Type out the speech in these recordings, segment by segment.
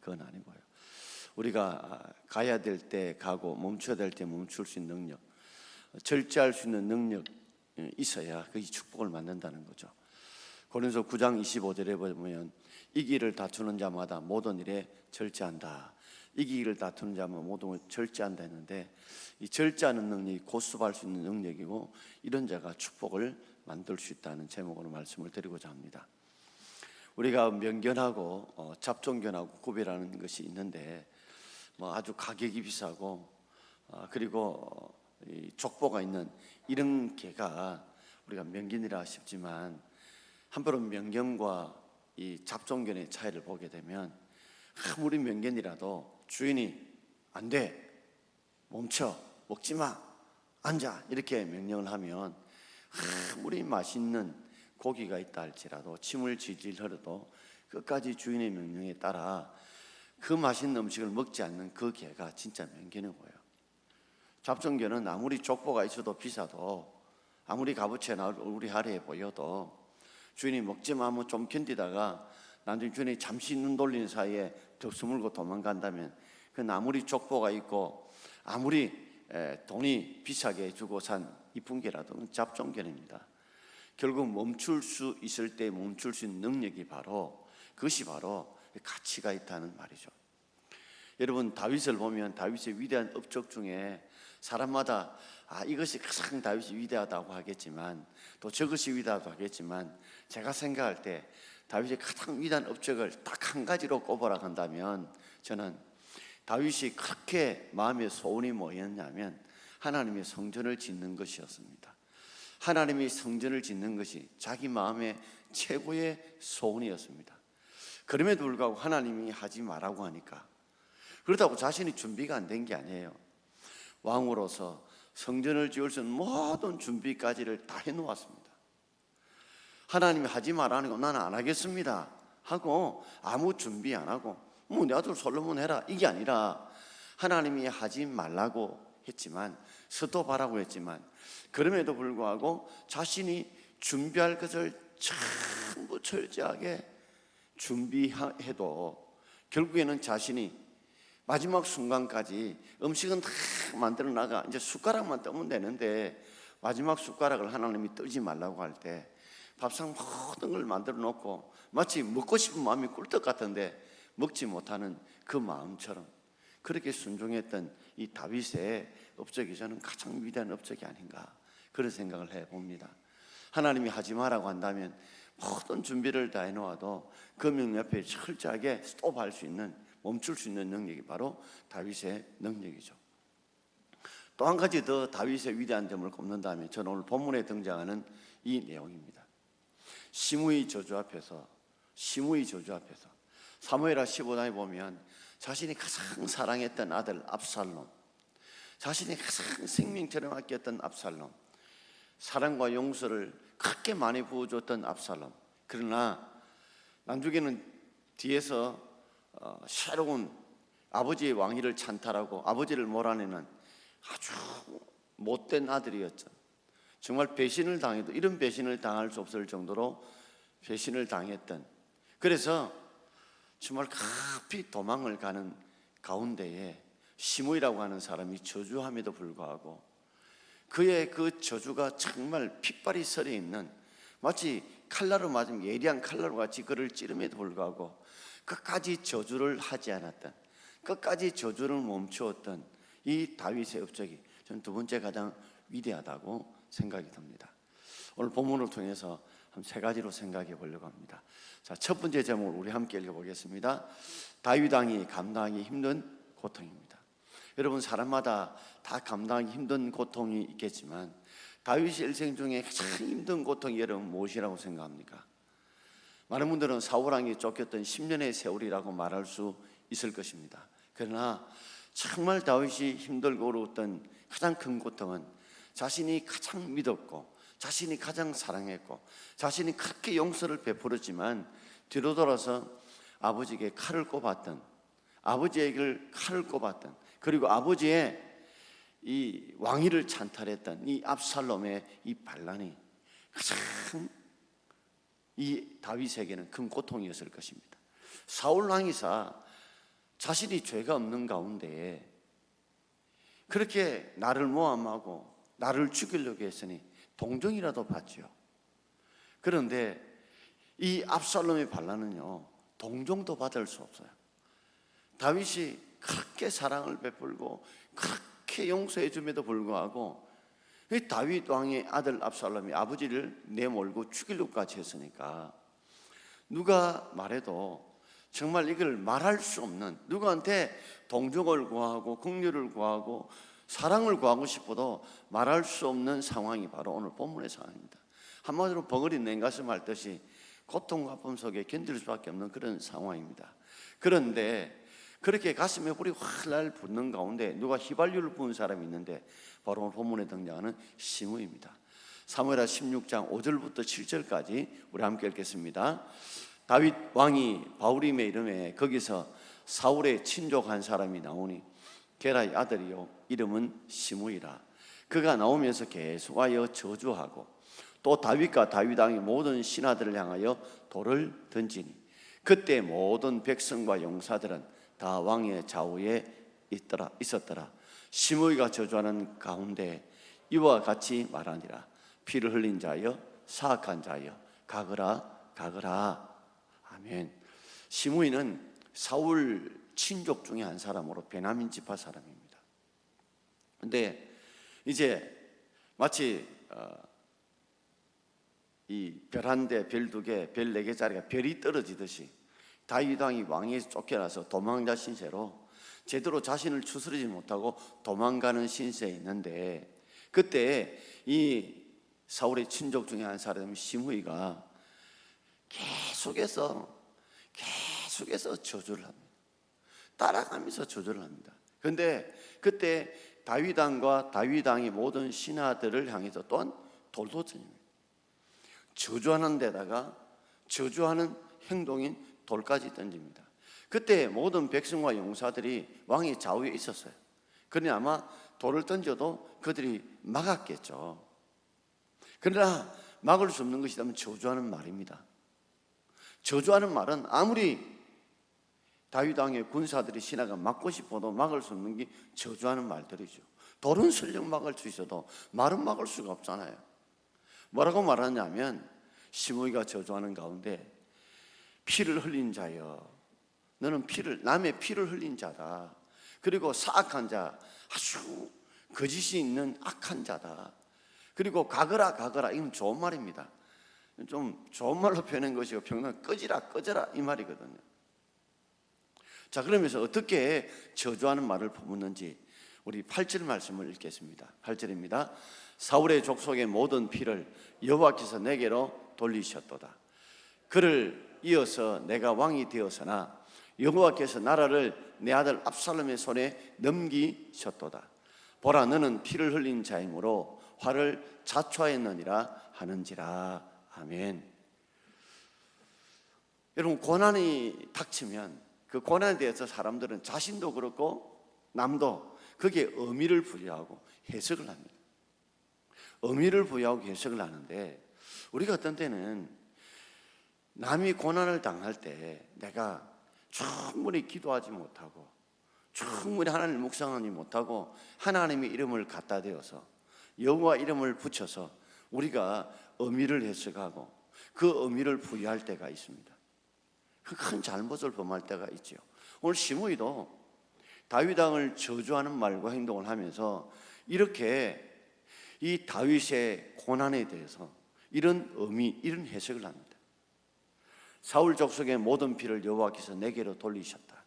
그건 아니고요. 우리가 가야 될 때 가고 멈춰야 될 때 멈출 수 있는 능력, 절제할 수 있는 능력 있어야 그게 축복을 만든다는 거죠. 고린도서 9장 25절에 보면 이기를 다투는 자마다 모든 일에 절제한다. 이기를 다투는 자마다 모든 일에 절제한다 했는데, 이 절제하는 능력이 고수할 수 있는 능력이고, 이런 자가 축복을 만들 수 있다는 제목으로 말씀을 드리고자 합니다. 우리가 명견하고 잡종견하고 구별하는 것이 있는데, 아주 가격이 비싸고 그리고 이 족보가 있는 이런 개가 우리가 명견이라 싶지만, 한편으로 명견과 이 잡종견의 차이를 보게 되면, 아무리 명견이라도 주인이 안 돼, 멈춰, 먹지 마, 앉아 이렇게 명령을 하면 아무리 맛있는 고기가 있다 할지라도 침을 질질 흘려도 끝까지 주인의 명령에 따라 그 맛있는 음식을 먹지 않는 그 개가 진짜 명견이고요. 잡종견은 아무리 족보가 있어도 비싸도, 아무리 값어치가 우리 하루에 보여도 주인이 먹지 마 하면 좀 견디다가 나중에 주인이 잠시 눈 돌리는 사이에 더 스물고 도망간다면, 그건 아무리 족보가 있고 아무리 돈이 비싸게 주고 산 이쁜 개라도 잡종견입니다. 결국 멈출 수 있을 때 멈출 수 있는 능력이 그것이 바로 가치가 있다는 말이죠. 여러분, 다윗을 보면 다윗의 위대한 업적 중에 사람마다 이것이 가장 다윗이 위대하다고 하겠지만, 또 저것이 위대하다고 하겠지만, 제가 생각할 때 다윗의 가장 위대한 업적을 딱 한 가지로 꼽으라 한다면, 저는 다윗이 그렇게 마음에 소원이 뭐였냐면 하나님의 성전을 짓는 것이었습니다. 하나님의 성전을 짓는 것이 자기 마음의 최고의 소원이었습니다. 그럼에도 불구하고 하나님이 하지 말라고 하니까, 그렇다고 자신이 준비가 안 된 게 아니에요. 왕으로서 성전을 지을 수 있는 모든 준비까지를 다 해놓았습니다. 하나님이 하지 말라니까 나는 안 하겠습니다 하고 아무 준비 안 하고 내 아들 솔로몬 해라 이게 아니라, 하나님이 하지 말라고 했지만, 스톱하라고 했지만, 그럼에도 불구하고 자신이 준비할 것을 전부 철저하게 준비해도 결국에는 자신이 마지막 순간까지 음식은 다 만들어 나가, 이제 숟가락만 뜨면 되는데 마지막 숟가락을 하나님이 뜨지 말라고 할 때 밥상 모든 걸 만들어 놓고 마치 먹고 싶은 마음이 꿀떡 같은데 먹지 못하는 그 마음처럼 그렇게 순종했던 이 다윗의 업적이 저는 가장 위대한 업적이 아닌가, 그런 생각을 해봅니다. 하나님이 하지 마라고 한다면 모든 준비를 다 해놓아도 그 명령 앞에 철저하게 스톱할 수 있는, 멈출 수 있는 능력이 바로 다윗의 능력이죠. 또 한 가지 더 다윗의 위대한 점을 꼽는다면 저는 오늘 본문에 등장하는 이 내용입니다. 시므이 저주 앞에서 사무엘하 15장에 보면 자신이 가장 사랑했던 아들 압살롬, 자신이 가장 생명처럼 아꼈던 압살롬, 사랑과 용서를 그렇게 많이 부어줬던 압살롬, 그러나 나중에는 뒤에서 새로운 아버지의 왕위를 찬탈하고 아버지를 몰아내는 아주 못된 아들이었죠. 정말 배신을 당해도 이런 배신을 당할 수 없을 정도로 배신을 당했던, 그래서 정말 급히 도망을 가는 가운데에 시므이라고 하는 사람이 저주함에도 불구하고 그의 그 저주가 정말 핏발이 서려 있는, 마치 칼날로 맞으면 예리한 칼날로 같이 그를 찌름에도 불구하고 끝까지 저주를 하지 않았던, 끝까지 저주를 멈추었던 이 다윗의 업적이 저는 두 번째 가장 위대하다고 생각이 듭니다. 오늘 본문을 통해서 한 세 가지로 생각해 보려고 합니다. 자, 첫 번째 제목을 우리 함께 읽어보겠습니다. 다윗 왕이 감당하기 힘든 고통입니다. 여러분, 사람마다 다 감당하기 힘든 고통이 있겠지만 다윗의 일생 중에 가장 힘든 고통이 여러분 무엇이라고 생각합니까? 많은 분들은 사울 왕이 쫓겼던 10년의 세월이라고 말할 수 있을 것입니다. 그러나 정말 다윗이 힘들고 어려웠던 가장 큰 고통은 자신이 가장 믿었고 자신이 가장 사랑했고 자신이 그렇게 용서를 베풀었지만 뒤로 돌아서 아버지에게 칼을 꼽았던, 아버지에게 칼을 꼽았던, 그리고 아버지의 이 왕위를 찬탈했던 이 압살롬의 이 반란이 가장 이 다윗에게는 큰 고통이었을 것입니다. 사울 왕이사 자신이 죄가 없는 가운데 그렇게 나를 모함하고 나를 죽이려고 했으니 동정이라도 받지요. 그런데 이 압살롬의 반란은요, 동정도 받을 수 없어요. 다윗이 그렇게 사랑을 베풀고 그렇게 용서해 줌에도 불구하고 다윗 왕의 아들 압살롬이 아버지를 내몰고 죽이려고까지 했으니까 누가 말해도 정말 이걸 말할 수 없는, 누구한테 동정을 구하고 긍휼을 구하고 사랑을 구하고 싶어도 말할 수 없는 상황이 바로 오늘 본문의 상황입니다. 한마디로 벙어리 냉가슴 할 듯이 고통과 아픔 속에 견딜 수밖에 없는 그런 상황입니다. 그런데 그렇게 가슴에 불이 활활 붙는 가운데 누가 휘발유를 부은 사람이 있는데 바로 오늘 본문에 등장하는 시므이입니다. 사무엘하 16장 5절부터 7절까지 우리 함께 읽겠습니다. 다윗 왕이 바울임의 이름에 거기서 사울의 친족 한 사람이 나오니 게라의 아들이요 이름은 시므이라. 그가 나오면서 계속하여 저주하고 또 다윗과 다윗 왕의 모든 신하들을 향하여 돌을 던지니 그때 모든 백성과 용사들은 다 왕의 좌우에 있었더라. 시므이가 저주하는 가운데 이와 같이 말하니라. 피를 흘린 자여 사악한 자여 가거라. 아멘. 시므이는 사울 친족 중에 한 사람으로 베냐민 지파 사람입니다. 근데 이제 마치 이 별 한 대, 별 두 개, 별 네 개짜리가 별이 떨어지듯이 다윗 왕이 왕에서 쫓겨나서 도망자 신세로 제대로 자신을 추스르지 못하고 도망가는 신세에 있는데 그때 이 사울의 친족 중에 한 사람 시므이가 계속해서 저주를 합니다. 따라가면서 저주를 합니다. 그런데 그때 다윗 왕과 다윗 왕의 모든 신하들을 향해서 또한 돌도 던집니다. 저주하는 데다가 저주하는 행동인 돌까지 던집니다. 그때 모든 백성과 용사들이 왕의 좌우에 있었어요. 그러니 아마 돌을 던져도 그들이 막았겠죠. 그러나 막을 수 없는 것이라면 저주하는 말입니다. 저주하는 말은 아무리 다윗 왕의 군사들이 신하가 막고 싶어도 막을 수 없는 게 저주하는 말들이죠. 돌은 설령 막을 수 있어도 말은 막을 수가 없잖아요. 뭐라고 말하냐면 시므이가 저주하는 가운데 피를 흘린 자여 너는 남의 피를 흘린 자다. 그리고 사악한 자, 아주 거짓이 있는 악한 자다. 그리고 가거라 이건 좋은 말입니다. 좀 좋은 말로 표현한 것이고 평균 꺼져라 이 말이거든요. 자, 그러면서 어떻게 저주하는 말을 퍼붓는지 우리 8절 말씀을 읽겠습니다. 8절입니다. 사울의 족속의 모든 피를 여호와께서 내게로 돌리셨도다. 그를 이어서 내가 왕이 되었으나 여호와께서 나라를 내 아들 압살롬의 손에 넘기셨도다. 보라, 너는 피를 흘린 자이므로 화를 자초하였느니라 하는지라. 아멘. 여러분, 고난이 닥치면 그 고난에 대해서 사람들은 자신도 그렇고 남도 거기에 의미를 부여하고 해석을 합니다. 의미를 부여하고 해석을 하는데 우리가 어떤 때는 남이 고난을 당할 때 내가 충분히 기도하지 못하고 충분히 하나님을 묵상하지 못하고 하나님의 이름을 갖다 대어서 여호와 이름을 붙여서 우리가 의미를 해석하고 그 의미를 부여할 때가 있습니다. 그 큰 잘못을 범할 때가 있죠. 오늘 시므이도 다윗 왕을 저주하는 말과 행동을 하면서 이렇게 이 다윗의 고난에 대해서 이런 의미, 이런 해석을 합니다. 사울 족속의 모든 피를 여호와께서 내게로 돌리셨다.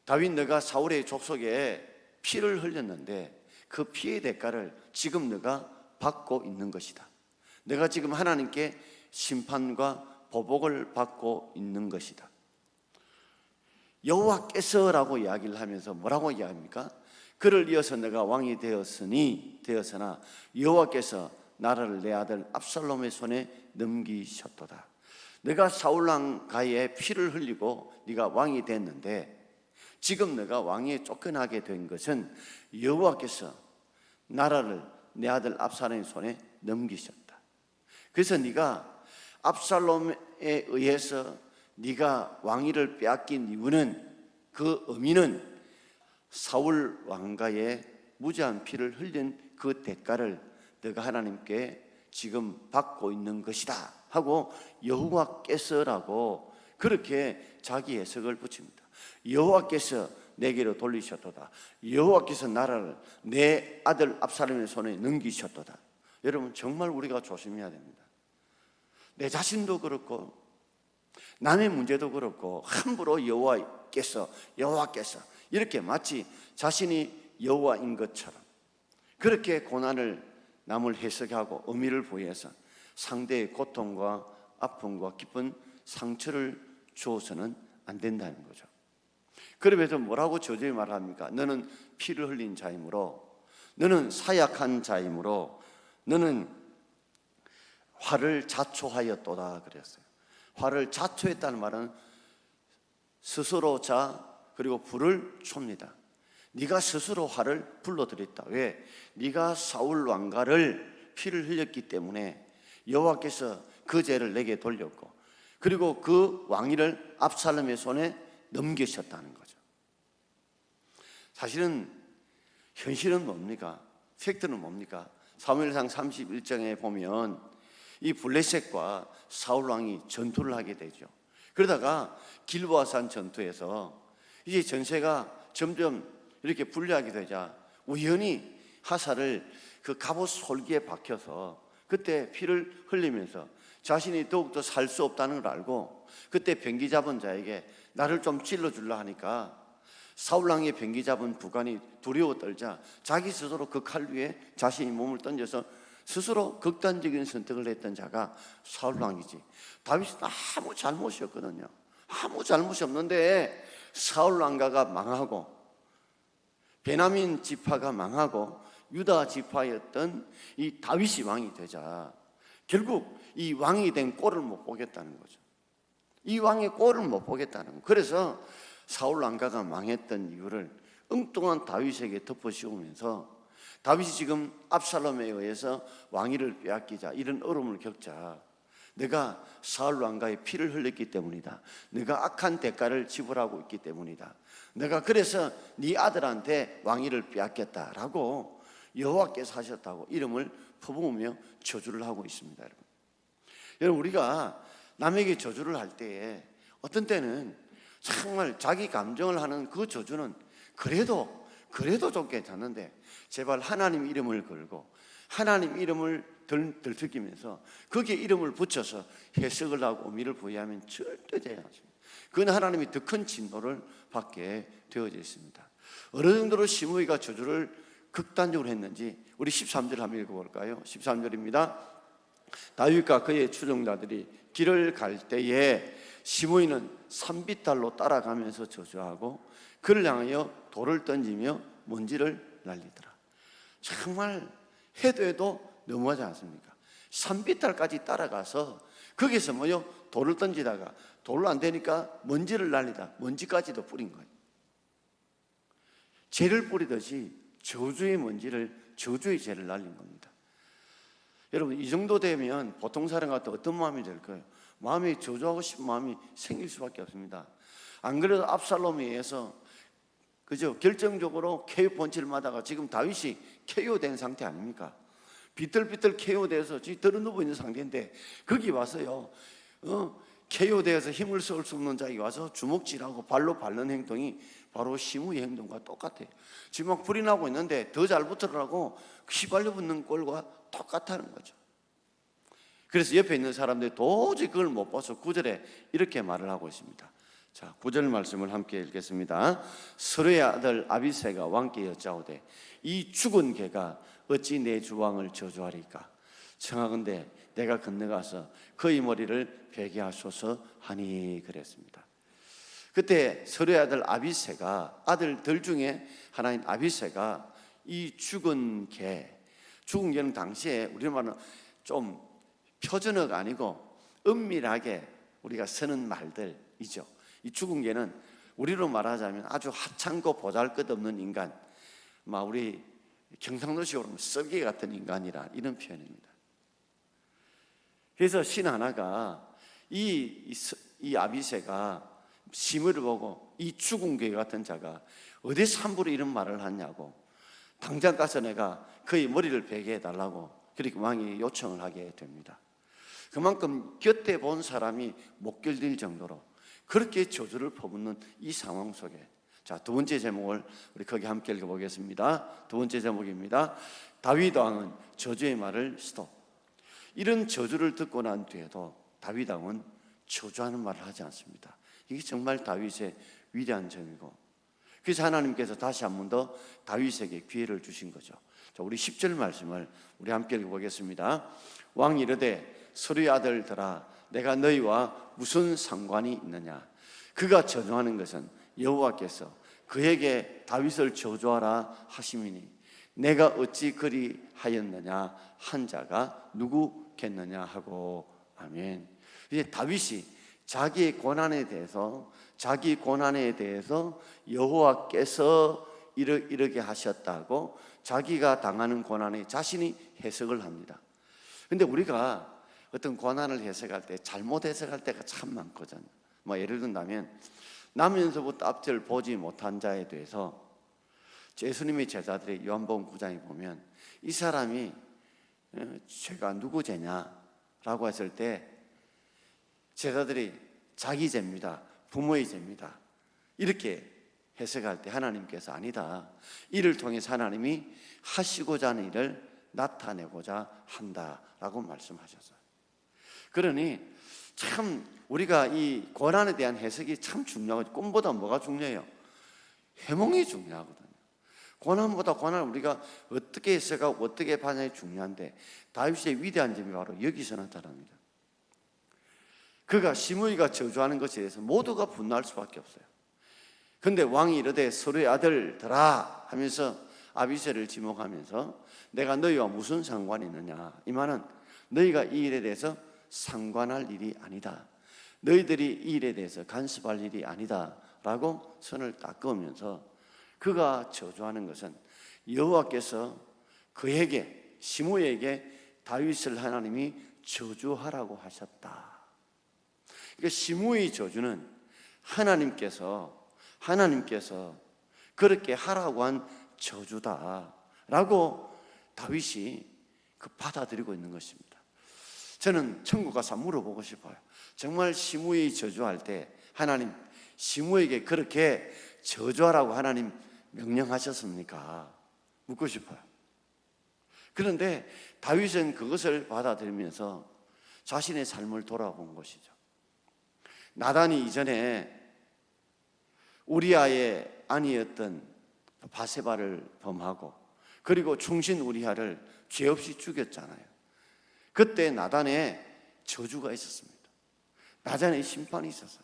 다윗, 너가 사울의 족속에 피를 흘렸는데 그 피의 대가를 지금 너가 받고 있는 것이다. 내가 지금 하나님께 심판과 보복을 받고 있는 것이다. 여호와께서라고 이야기를 하면서 뭐라고 이야기합니까? 그를 이어서 내가 왕이 되었으나 여호와께서 나라를 내 아들 압살롬의 손에 넘기셨도다. 내가 사울 왕 가에 피를 흘리고 네가 왕이 됐는데 지금 내가 왕에 쫓겨나게 된 것은 여호와께서 나라를 내 아들 압살롬의 손에 넘기셨다. 그래서 네가 압살롬에 의해서 네가 왕위를 빼앗긴 이유는, 그 의미는 사울 왕가의 무죄한 피를 흘린 그 대가를 네가 하나님께 지금 받고 있는 것이다 하고 여호와께서라고 그렇게 자기 해석을 붙입니다. 여호와께서 내게로 돌리셨도다. 여호와께서 나라를 내 아들 압살롬의 손에 넘기셨도다. 여러분, 정말 우리가 조심해야 됩니다. 내 자신도 그렇고 남의 문제도 그렇고 함부로 여호와께서 이렇게 마치 자신이 여호와인 것처럼 그렇게 고난을 남을 해석하고 의미를 부여해서 상대의 고통과 아픔과 깊은 상처를 주어서는 안 된다는 거죠. 그러면서 뭐라고 저주에 말합니까? 너는 피를 흘린 자이므로, 너는 사약한 자이므로, 너는 화를 자초하였도다 그랬어요. 화를 자초했다는 말은 스스로 자 그리고 불을 춥니다. 네가 스스로 화를 불러들였다. 왜? 네가 사울 왕가를 피를 흘렸기 때문에 여호와께서 그 죄를 내게 돌렸고, 그리고 그 왕위를 압살롬의 손에 넘기셨다는 거죠. 사실은 현실은 뭡니까? 팩트는 뭡니까? 사무엘상 31장에 보면 이 블레셋과 사울 왕이 전투를 하게 되죠. 그러다가 길보아산 전투에서 이제 전세가 점점 이렇게 불리하게 되자 우연히 하사를 그 갑옷 솔기에 박혀서 그때 피를 흘리면서 자신이 더욱더 살 수 없다는 걸 알고 그때 병기 잡은 자에게 나를 좀 찔러주려 하니까 사울왕의 병기 잡은 부관이 두려워 떨자 자기 스스로 그 칼 위에 자신이 몸을 던져서 스스로 극단적인 선택을 했던 자가 사울왕이지. 다윗은 아무 잘못이 없거든요. 아무 잘못이 없는데 사울왕가가 망하고 베냐민 지파가 망하고 유다 지파였던 이 다윗이 왕이 되자 결국 이 왕이 된 꼴을 못 보겠다는 거죠. 이 왕의 꼴을 못 보겠다는 거예요. 그래서 사울 왕가가 망했던 이유를 엉뚱한 다윗에게 덮어씌우면서 다윗이 지금 압살롬에 의해서 왕위를 빼앗기자 이런 어려움을 겪자 내가 사울 왕가의 피를 흘렸기 때문이다. 내가 악한 대가를 지불하고 있기 때문이다. 내가 그래서 네 아들한테 왕위를 빼앗겼다라고 여호와께서 하셨다고 이름을 퍼부으며 저주를 하고 있습니다. 여러분, 우리가 남에게 저주를 할 때에 어떤 때는 정말 자기 감정을 하는 그 저주는 그래도 좀 괜찮은데 제발 하나님 이름을 걸고 하나님 이름을 들썩이면서 거기에 이름을 붙여서 해석을 하고 의미를 부여하면 절대 되지 않습니다. 그건 하나님이 더 큰 진노를 받게 되어져 있습니다. 어느 정도로 시므이가 저주를 극단적으로 했는지 우리 13절 한번 읽어볼까요? 13절입니다. 다윗과 그의 추종자들이 길을 갈 때에 시므이는 산비탈로 따라가면서 저주하고 그를 향하여 돌을 던지며 먼지를 날리더라. 정말 해도 너무하지 않습니까? 산비탈까지 따라가서 거기서 돌을 던지다가 돌로 안 되니까 먼지를 날리다 먼지까지도 뿌린 거예요. 죄를 뿌리듯이 저주의 먼지를 저주의 죄를 날린 겁니다. 여러분, 이 정도 되면 보통 사람 같은 어떤 마음이 될 거예요? 마음이 저주하고 싶은 마음이 생길 수밖에 없습니다. 안 그래도 압살롬에 의해서 결정적으로 KO 펀치를 맞아가 지금 다윗이 KO된 상태 아닙니까? 비틀비틀 KO돼서 지금 들어누워 있는 상태인데 거기 와서요 KO돼서 힘을 쓸 수 없는 자에게 와서 주먹질하고 발로 밟는 행동이 바로 시므의 행동과 똑같아요. 지금 막 불이 나고 있는데 더 잘 붙으라고 휘발유 붙는 꼴과 똑같다는 거죠. 그래서 옆에 있는 사람들이 도저히 그걸 못 봐서 9절에 이렇게 말을 하고 있습니다. 자, 9절 말씀을 함께 읽겠습니다. 스루의 아들 아비새가 왕께 여짜오되 이 죽은 개가 어찌 내 주왕을 저주하리까? 청하건대 내가 건너가서 그의 머리를 베게 하소서 하니 그랬습니다. 그때 스루의 아들 아비새가 아들들 중에 하나인 아비새가 이 죽은 개는 당시에 우리 말은 좀 표준어가 아니고 은밀하게 우리가 쓰는 말들이죠. 이 죽은 개는 우리로 말하자면 아주 하찮고 보잘것없는 인간, 우리 경상도식으로 하면 썩개 같은 인간이라 이런 표현입니다. 그래서 신 하나가 이 아비새가 시므를 보고 이 죽은 개 같은 자가 어디서 함부로 이런 말을 하냐고 당장 가서 내가 그의 머리를 베게 해달라고 그렇게 왕이 요청을 하게 됩니다. 그만큼 곁에 본 사람이 못 견딜 정도로 그렇게 저주를 퍼붓는 이 상황 속에, 자, 두 번째 제목을 우리 거기 함께 읽어보겠습니다. 두 번째 제목입니다. 다윗 왕은 저주의 말을 스톱. 이런 저주를 듣고 난 뒤에도 다윗 왕은 저주하는 말을 하지 않습니다. 이게 정말 다윗의 위대한 점이고, 그래서 하나님께서 다시 한 번 더 다윗에게 기회를 주신 거죠. 자, 우리 10절 말씀을 우리 함께 읽어보겠습니다. 왕이 이르되 서루의 아들들아, 내가 너희와 무슨 상관이 있느냐? 그가 저주하는 것은 여호와께서 그에게 다윗을 저주하라 하심이니 내가 어찌 그리하였느냐 한 자가 누구겠느냐 하고. 아멘. 이제 다윗이 자기 고난에 대해서 여호와께서 이렇게 하셨다고 자기가 당하는 고난에 자신이 해석을 합니다. 그런데 우리가 어떤 고난을 해석할 때 잘못 해석할 때가 참 많거든요. 뭐 예를 든다면 나면서부터 앞을 보지 못한 자에 대해서 예수님의 제자들이 요한복음 9장에 보면 이 사람이 죄가 누구 죄냐라고 했을 때 제자들이 자기 죄입니다, 부모의 죄입니다 이렇게 해석할 때 하나님께서 아니다, 이를 통해서 하나님이 하시고자 하는 일을 나타내고자 한다라고 말씀하셨어요. 그러니 참 우리가 이 고난에 대한 해석이 참 중요하고, 꿈보다 뭐가 중요해요? 해몽이 중요하거든요. 고난보다 고난을 우리가 어떻게 해석하고 어떻게 반응이 중요한데, 다윗의 위대한 점이 바로 여기서 나타납니다. 그가 시므이가 저주하는 것에 대해서 모두가 분노할 수밖에 없어요. 그런데 왕이 이르되 서루의 아들들아 하면서 아비새를 지목하면서 내가 너희와 무슨 상관이 있느냐, 이 말은 너희가 이 일에 대해서 상관할 일이 아니다, 너희들이 이 일에 대해서 간섭할 일이 아니다 라고 선을 딱 그으면서 그가 저주하는 것은 여호와께서 그에게, 시므에게 다윗을 하나님이 저주하라고 하셨다. 그러니까 시므의 저주는 하나님께서 그렇게 하라고 한 저주다라고 다윗이 받아들이고 있는 것입니다. 저는 천국 가서 물어보고 싶어요. 정말 시므이 저주할 때 하나님 시므에게 그렇게 저주하라고 하나님 명령하셨습니까? 묻고 싶어요. 그런데 다윗은 그것을 받아들이면서 자신의 삶을 돌아본 것이죠. 나단이 이전에 우리아의 아니었던 바세바를 범하고 그리고 충신 우리아를 죄 없이 죽였잖아요. 그때 나단에 저주가 있었습니다. 나단에 심판이 있었어요.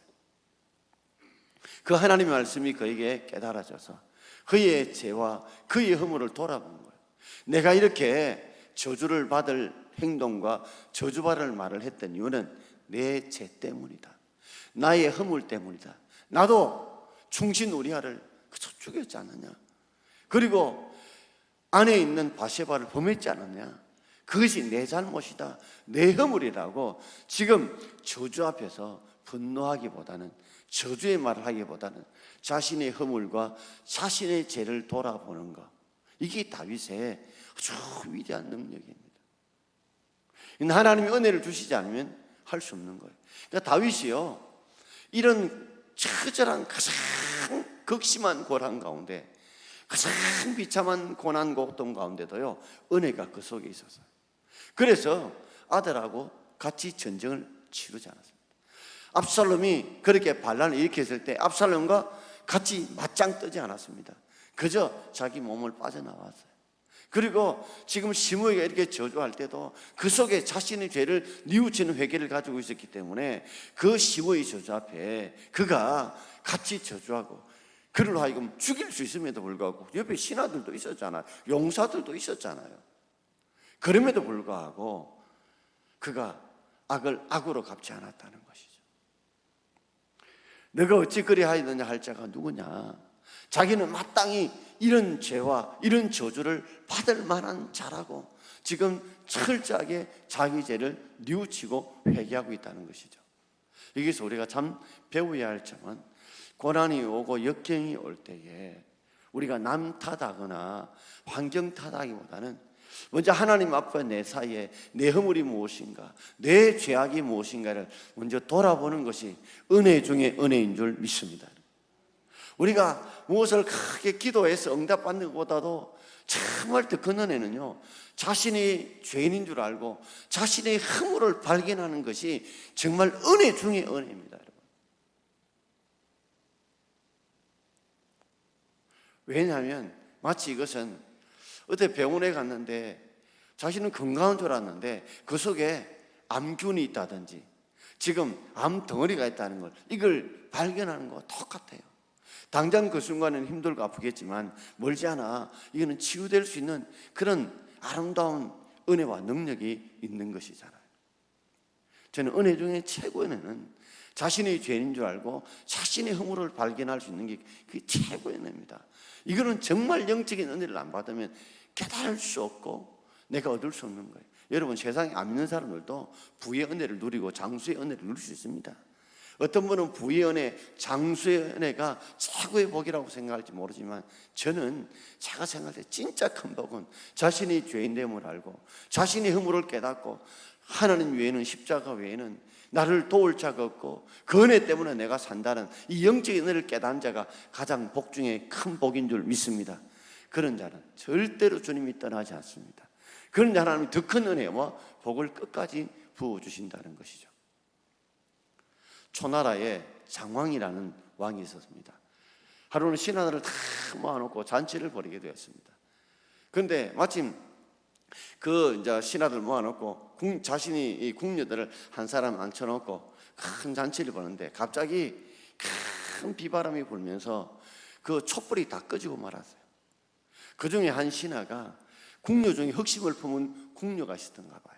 그 하나님의 말씀이 그에게 깨달아져서 그의 죄와 그의 허물을 돌아본 거예요. 내가 이렇게 저주를 받을 행동과 저주받을 말을 했던 이유는 내 죄 때문이다, 나의 허물 때문이다. 나도 충신 우리아를 죽였지 않느냐, 그리고 안에 있는 바세바를 범했지 않느냐, 그것이 내 잘못이다, 내 허물이라고 지금 저주 앞에서 분노하기보다는, 저주의 말을 하기보다는 자신의 허물과 자신의 죄를 돌아보는 것, 이게 다윗의 아주 위대한 능력입니다. 하나님이 은혜를 주시지 않으면 할 수 없는 거예요. 그러니까 다윗이요, 이런 처절한 가장 극심한 고난 가운데, 가장 비참한 고난 고통 가운데도요 은혜가 그 속에 있었어요. 그래서 아들하고 같이 전쟁을 치르지 않았습니다. 압살롬이 그렇게 반란을 일으켰을 때 압살롬과 같이 맞짱 뜨지 않았습니다. 그저 자기 몸을 빠져나왔어요. 그리고 지금 시므이가 이렇게 저주할 때도 그 속에 자신의 죄를 뉘우치는 회개를 가지고 있었기 때문에 그 시므이 저주 앞에 그가 같이 저주하고 그를 하여금 죽일 수 있음에도 불구하고 옆에 신하들도 있었잖아요. 용사들도 있었잖아요. 그럼에도 불구하고 그가 악을 악으로 갚지 않았다는 것이죠. 너가 어찌 그리하였느냐 할 자가 누구냐? 자기는 마땅히 이런 죄와 이런 저주를 받을 만한 자라고 지금 철저하게 자기 죄를 뉘우치고 회개하고 있다는 것이죠. 여기서 우리가 참 배워야 할 점은 고난이 오고 역경이 올 때에 우리가 남 탓하거나 환경 탓하기보다는 먼저 하나님 앞과 내 사이에 내 허물이 무엇인가, 내 죄악이 무엇인가를 먼저 돌아보는 것이 은혜 중에 은혜인 줄 믿습니다. 우리가 무엇을 크게 기도해서 응답받는 것보다도 정말 더 큰 은혜는요, 자신이 죄인인 줄 알고 자신의 허물을 발견하는 것이 정말 은혜 중에 은혜입니다, 여러분. 왜냐하면 마치 이것은 어디 병원에 갔는데 자신은 건강한 줄 알았는데 그 속에 암균이 있다든지 지금 암 덩어리가 있다는 걸, 이걸 발견하는 것과 똑같아요. 당장 그 순간은 힘들고 아프겠지만 멀지 않아 이거는 치유될 수 있는 그런 아름다운 은혜와 능력이 있는 것이잖아요. 저는 은혜 중에 최고의 은혜는 자신의 죄인 줄 알고 자신의 허물을 발견할 수 있는 게 그게 최고의 은혜입니다. 이거는 정말 영적인 은혜를 안 받으면 깨달을 수 없고 내가 얻을 수 없는 거예요. 여러분, 세상에 안 믿는 사람들도 부의 은혜를 누리고 장수의 은혜를 누릴 수 있습니다. 어떤 분은 부의 은혜, 장수의 은혜가 최고의 복이라고 생각할지 모르지만 저는 제가 생각할 때 진짜 큰 복은 자신이 죄인됨을 알고 자신의 허물을 깨닫고 하나님 외에는, 십자가 외에는 나를 도울 자가 없고 그 은혜 때문에 내가 산다는 이 영적인 은혜를 깨닫는 자가 가장 복 중에 큰 복인 줄 믿습니다. 그런 자는 절대로 주님이 떠나지 않습니다. 그런 자 하나님이 더 큰 은혜와 복을 끝까지 부어주신다는 것이죠. 초나라에 장왕이라는 왕이 있었습니다. 하루는 신하들을 다 모아놓고 잔치를 벌이게 되었습니다. 그런데 마침 그 이제 신하들 모아놓고 자신이 이 궁녀들을 한 사람 앉혀놓고 큰 잔치를 보는데 갑자기 큰 비바람이 불면서 그 촛불이 다 꺼지고 말았어요. 그 중에 한 신하가 궁녀 중에 흑심을 품은 궁녀가 있었던가 봐요.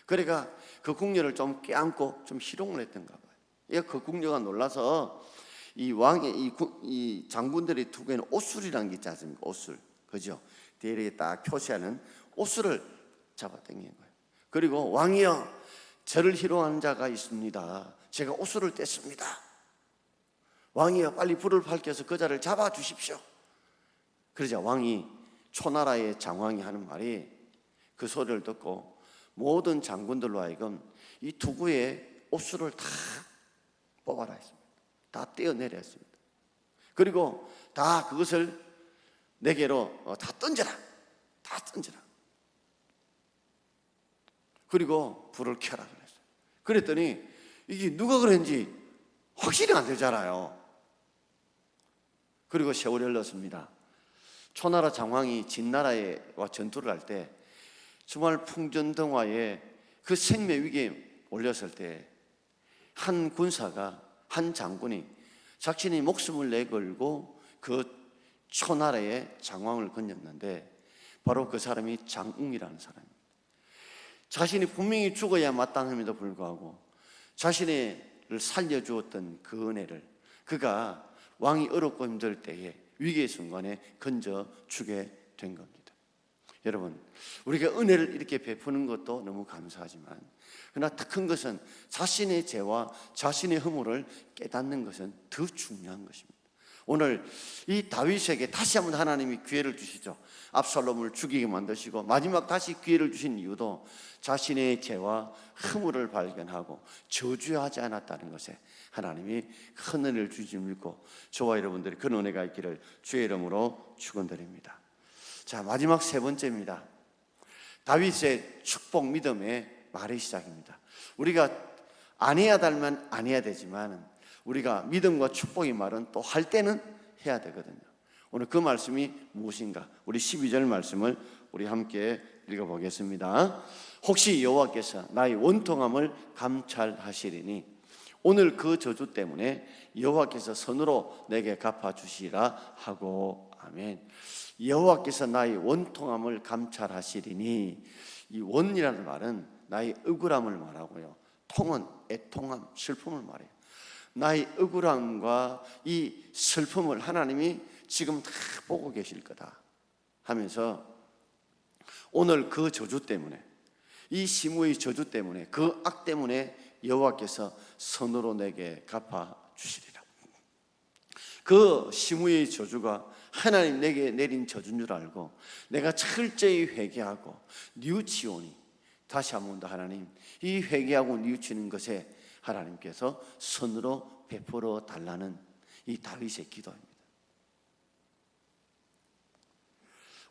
그러니까 그 궁녀를 좀 껴안고 좀 희롱을 했던가 봐요. 그 궁녀가 놀라서 이 왕의 이 장군들이 두고 있는 옷술이라는 게 있지 않습니까? 옷술, 그죠? 대리에 딱 표시하는 옷술을 잡아당긴 거예요. 그리고 왕이여, 저를 희롱하는 자가 있습니다. 제가 옷술을 뗐습니다. 왕이여, 빨리 불을 밝혀서 그 자를 잡아 주십시오. 그러자 왕이, 초나라의 장왕이 하는 말이, 그 소리를 듣고 모든 장군들로 하여금 이 투구의 옷술을 다 뽑아라 했습니다. 다 떼어내려 했습니다. 그리고 다 그것을 내게로 다 던져라. 다 던져라. 그리고 불을 켜라 그랬어요. 그랬더니 이게 누가 그랬는지 확실히 안 되잖아요. 그리고 세월이 흘렀습니다. 초나라 장왕이 진나라와 전투를 할 때 정말 풍전등화에 그 생명 위기에 올렸을 때 한 군사가, 한 장군이 자신이 목숨을 내걸고 그 초나라의 장왕을 건졌는데 바로 그 사람이 장웅이라는 사람입니다. 자신이 분명히 죽어야 마땅함에도 불구하고 자신을 살려주었던 그 은혜를 그가 왕이 어렵고 힘들 때에 위기의 순간에 건져주게 된 겁니다. 여러분, 우리가 은혜를 이렇게 베푸는 것도 너무 감사하지만 그러나 더 큰 것은 자신의 죄와 자신의 허물을 깨닫는 것은 더 중요한 것입니다. 오늘 이 다윗에게 다시 한번 하나님이 기회를 주시죠. 압살롬을 죽이게 만드시고 마지막 다시 기회를 주신 이유도 자신의 죄와 허물을 발견하고 저주하지 않았다는 것에 하나님이 큰 은혜를 주시 믿고 저와 여러분들이 그런 은혜가 있기를 주의 이름으로 축원드립니다. 자, 마지막 세 번째입니다. 다윗의 축복 믿음의 말의 시작입니다. 우리가 안 해야 될만 안 해야 되지만 우리가 믿음과 축복의 말은 또 할 때는 해야 되거든요. 오늘 그 말씀이 무엇인가? 우리 12절 말씀을 우리 함께 읽어보겠습니다. 혹시 여호와께서 나의 원통함을 감찰하시리니 오늘 그 저주 때문에 여호와께서 선으로 내게 갚아주시라 하고. 아멘. 여호와께서 나의 원통함을 감찰하시리니, 이 원이라는 말은 나의 억울함을 말하고요, 통은 애통함, 슬픔을 말해요. 나의 억울함과 이 슬픔을 하나님이 지금 다 보고 계실 거다 하면서 오늘 그 저주 때문에, 이 시므의 저주 때문에, 그 악 때문에 여호와께서 손으로 내게 갚아 주시리라. 그 시므이의 저주가 하나님 내게 내린 저주인 줄 알고 내가 철저히 회개하고 뉘우치오니, 다시 한 번 더 하나님, 이 회개하고 뉘우치는 것에 하나님께서 손으로 베풀어 달라는 이 다윗의 기도입니다.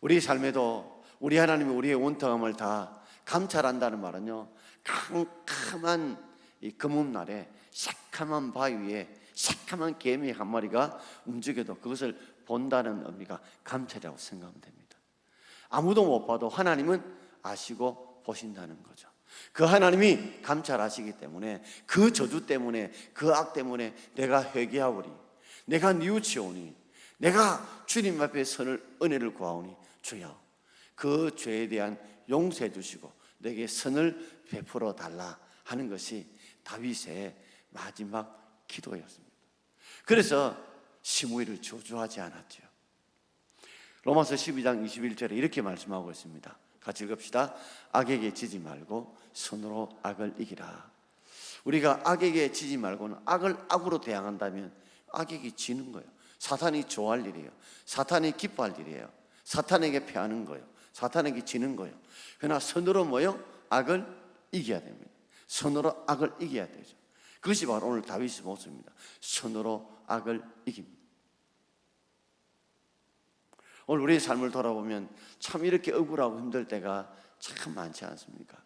우리 삶에도 우리 하나님이 우리의 온통함을 다 감찰한다는 말은요, 캄캄한 이 금음날에 새카만 바위 위에 새카만 개미 한 마리가 움직여도 그것을 본다는 의미가 감찰이라고 생각하면 됩니다. 아무도 못 봐도 하나님은 아시고 보신다는 거죠. 그 하나님이 감찰하시기 때문에 그 저주 때문에 그 악 때문에 내가 회개하오니, 내가 뉘우치오니, 내가 주님 앞에 선을 은혜를 구하오니 주여 그 죄에 대한 용서해 주시고 내게 선을 베풀어 달라 하는 것이 다윗의 마지막 기도였습니다. 그래서 시므이를 저주하지 않았죠. 로마서 12장 21절에 이렇게 말씀하고 있습니다. 같이 읽읍시다. 악에게 지지 말고 손으로 악을 이기라. 우리가 악에게 지지 말고는 악을 악으로 대항한다면 악에게 지는 거예요. 사탄이 좋아할 일이에요. 사탄이 기뻐할 일이에요. 사탄에게 패하는 거예요. 사탄에게 지는 거예요. 그러나 손으로 뭐요? 악을 이겨야 됩니다. 손으로 악을 이겨야 되죠. 그것이 바로 오늘 다윗의 모습입니다. 손으로 악을 이깁니다. 오늘 우리의 삶을 돌아보면 참 이렇게 억울하고 힘들 때가 참 많지 않습니까?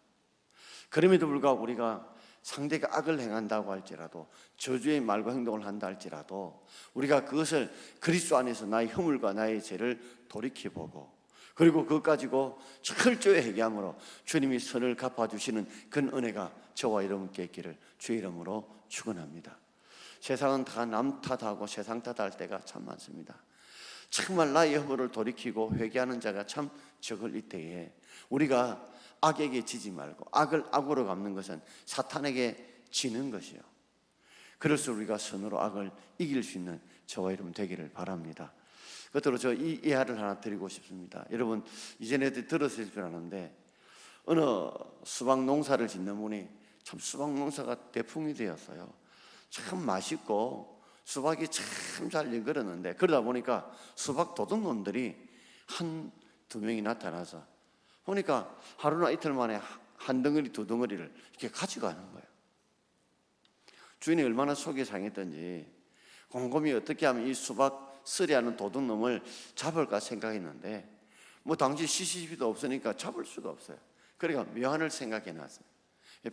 그럼에도 불구하고 우리가 상대가 악을 행한다고 할지라도, 저주의 말과 행동을 한다 할지라도 우리가 그것을 그리스도 안에서 나의 허물과 나의 죄를 돌이켜보고, 그리고 그것 가지고 철저히 회개함으로 주님이 선을 갚아주시는 그 은혜가 저와 여러분께 있기를 주의 이름으로 축원합니다. 세상은 다 남 탓하고 세상 탓할 때가 참 많습니다. 정말 나의 허물을 돌이키고 회개하는 자가 참 적을 이때에 우리가 악에게 지지 말고 악을 악으로 갚는 것은 사탄에게 지는 것이요. 그래서 우리가 선으로 악을 이길 수 있는 저와 여러분 되기를 바랍니다. 끝으로 저 이 예화를 하나 드리고 싶습니다. 여러분 이전에도 들었을 줄 아는데 어느 수박 농사를 짓는 분이 참 수박 농사가 대풍이 되었어요. 참 맛있고 수박이 참 잘 익었는데, 그러다 보니까 수박 도둑놈들이 한두 명이 나타나서 보니까 하루나 이틀 만에 한 덩어리 두 덩어리를 이렇게 가져가는 거예요. 주인이 얼마나 속이 상했던지 곰곰이 어떻게 하면 이 수박 쓰리하는 도둑놈을 잡을까 생각했는데 뭐 당시 CCTV도 없으니까 잡을 수가 없어요. 그러니까 묘안을 생각해 놨어요.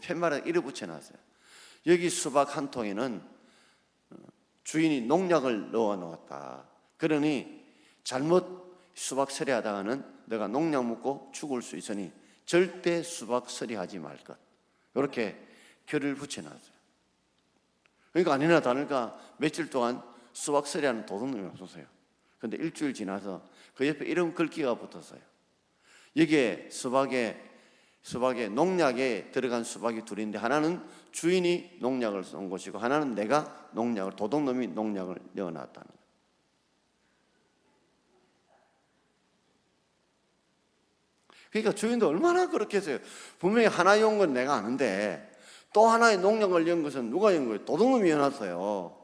팻말에 이래 붙여 놨어요. 여기 수박 한 통에는 주인이 농약을 넣어 놓았다. 그러니 잘못 수박 서리하다가는 너가 농약 먹고 죽을 수 있으니 절대 수박 서리하지 말 것. 이렇게 결을 붙여놨어요. 그러니까 아니나 다를까 며칠 동안 수박 서리하는 도둑놈이 없었어요. 그런데 일주일 지나서 그 옆에 이런 글귀가 붙었어요. 여기에 수박에 농약에 들어간 수박이 둘인데 하나는 주인이 농약을 쏜 것이고 하나는 내가 도둑놈이 농약을 넣어놨다는 거예요. 그러니까 주인도 얼마나 그렇게 했어요. 분명히 하나의 온 건 내가 아는데 또 하나의 농약을 넣은 것은 누가 넣은 거예요? 도둑놈이 넣어놨어요.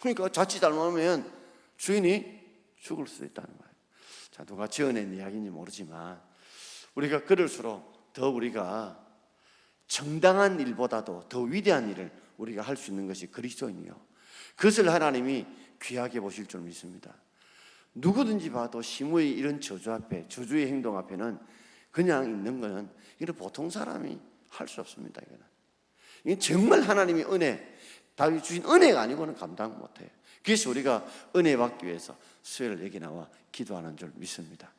그러니까 자칫 잘못하면 주인이 죽을 수 있다는 거예요. 자, 누가 지어낸 이야기인지 모르지만 우리가 그럴수록 더 우리가 정당한 일보다도 더 위대한 일을 우리가 할 수 있는 것이 그리스도인이요. 그것을 하나님이 귀하게 보실 줄 믿습니다. 누구든지 봐도 시므이 이런 저주 앞에, 저주의 행동 앞에는 그냥 있는 거는 이건 보통 사람이 할 수 없습니다. 이건 정말 하나님의 은혜, 다윗 주신 은혜가 아니고는 감당 못해요. 그래서 우리가 은혜 받기 위해서 수요일 여기 나와 기도하는 줄 믿습니다.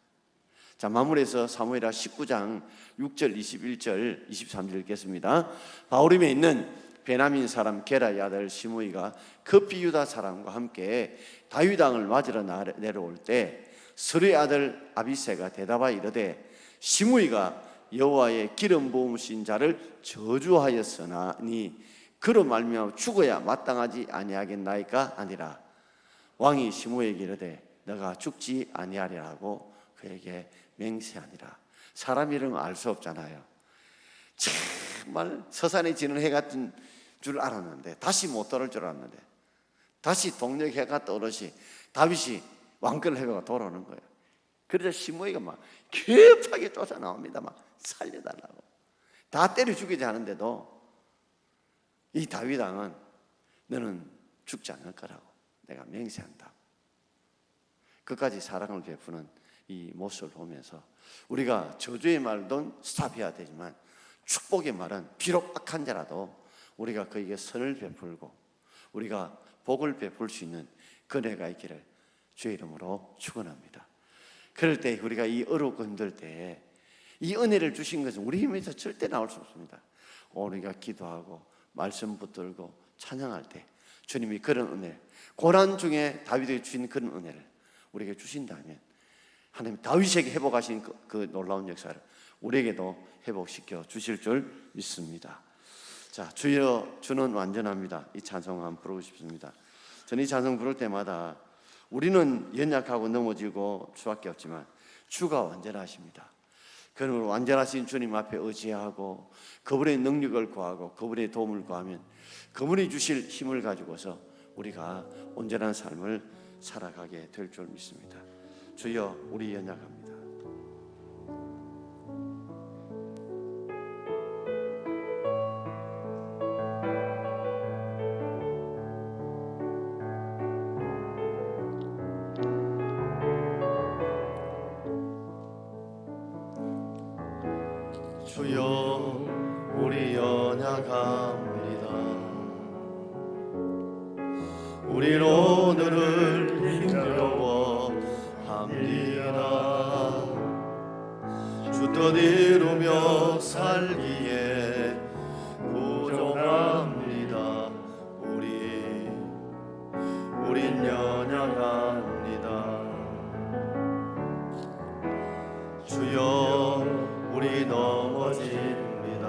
자, 마무리해서 사무엘하 19장 6절, 21절, 23절 읽겠습니다. 바후림에 있는 베냐민 사람 게라의 아들 시므이가 급히 유다 사람과 함께 다윗 왕을 맞으러 내려올 때 스루의 아들 아비새가 대답하여 이르되 시므이가 여호와의 기름 부으신 자를 저주하였으나니 그로 말미암아 죽어야 마땅하지 아니하겠나이까 아니라. 왕이 시므이에게 이르되 너가 죽지 아니하리라고 그에게 맹세하니라. 사람 이름은 알 수 없잖아요. 정말 서산에 지는 해 같은 줄 알았는데, 다시 못 돌아올 줄 알았는데, 다시 동력 해가 떠오르시 다윗이 왕권을 해가 돌아오는 거예요. 그러자 시므이가 막 급하게 쫓아 나옵니다. 막 살려달라고. 다 때려 죽이지 않은데도 이 다윗 왕은 너는 죽지 않을 거라고 내가 맹세한다. 끝까지 사랑을 베푸는 이 모습을 보면서 우리가 저주의 말도 스탑해야 되지만 축복의 말은 비록 악한 자라도 우리가 그에게 선을 베풀고 우리가 복을 베풀 수 있는 은혜가 있기를 주의 이름으로 축원합니다. 그럴 때 우리가 이 어렵고 힘들 때 이 은혜를 주신 것은 우리 힘에서 절대 나올 수 없습니다. 우리가 기도하고 말씀 붙들고 찬양할 때 주님이 그런 은혜, 고난 중에 다윗에게 주신 그런 은혜를 우리에게 주신다면 하나님 다윗에게 회복하신 그 놀라운 역사를 우리에게도 회복시켜 주실 줄 믿습니다. 자, 주여 주는 완전합니다. 이 찬송 한번 부르고 싶습니다. 저는 이 찬송 부를 때마다 우리는 연약하고 넘어지고 수밖에 없지만 주가 완전하십니다. 그러므로 완전하신 주님 앞에 의지하고 그분의 능력을 구하고 그분의 도움을 구하면 그분이 주실 힘을 가지고서 우리가 온전한 삶을 살아가게 될 줄 믿습니다. 주여 우리 연약합니다. 주여 우리 연약합니다. 우린 오늘을 힘겨워합니다. 주 뜻 이루며 살기에 부족합니다. 우린 연약합니다. 주여 우리 넘어집니다.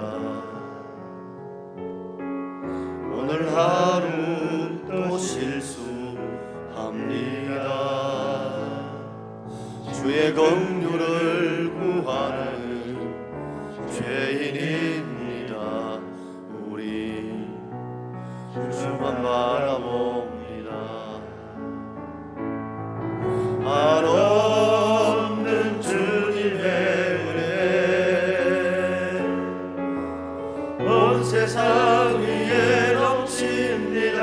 오늘 하루 또 실수합니다. 주의 긍휼을 구하는 죄인입니다. 우리 주만 바라봅니다. 한없는 주님의 온 세상 위에 넘칩니다.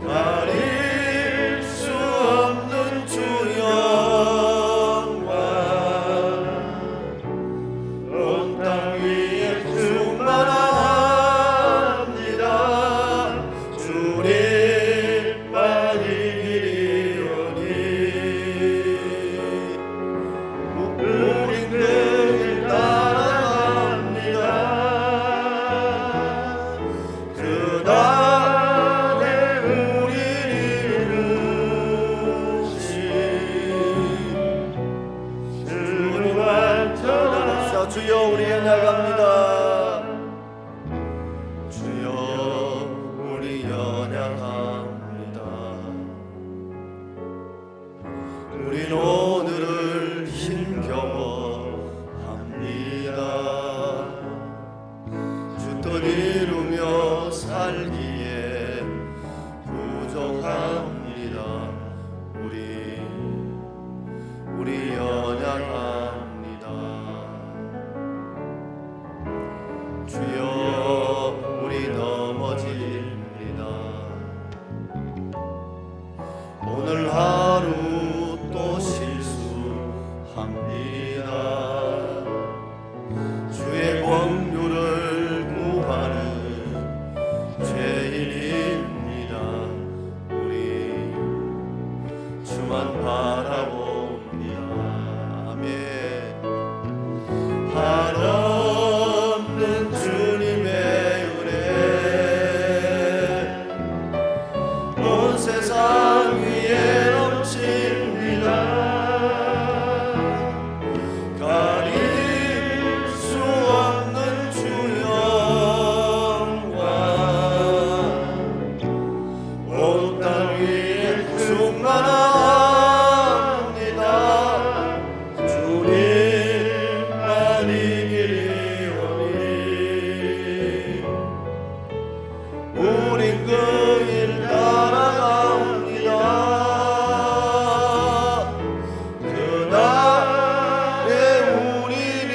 가릴 수 없는 주 영광 온 땅 위에 충만합니다. 주님만 이기리오니 우린 그를 따라갑니다. 그날에 우리를 이루신 주는 완전하사. 주여 우리 연약합니다. 주여 우리 연약합니다. 우린 오늘을 힘겨워합니다. 주 뜻 이루며 살기에 부족합니다. 우리 연약합니다. 주여 우리 넘어집니다. 오늘 하루 또 실수합니다. 주의 긍휼을 구하는 죄인 우린 그 길 따라갑니다. 그날에 우리를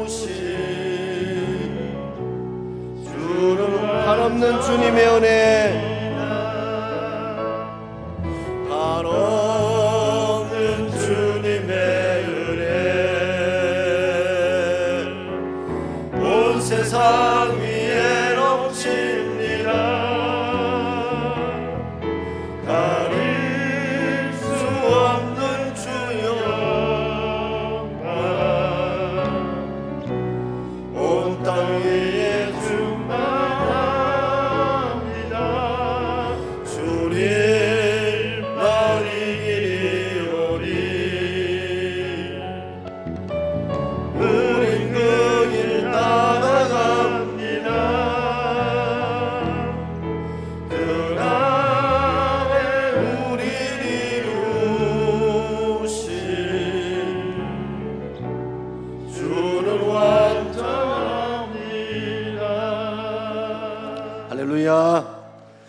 이루신 주는 한없는 주님의 은혜, 한없는 주님의 은혜, 온 세상 위에 넘칩니다. 가릴 수 없는 주 영광, 온 땅 위에 충만합니다. 주님만 이기리오리. 우린 그 길 따라갑니다. 그날에 우릴 이루신 주는 완전합니다. 할렐루야.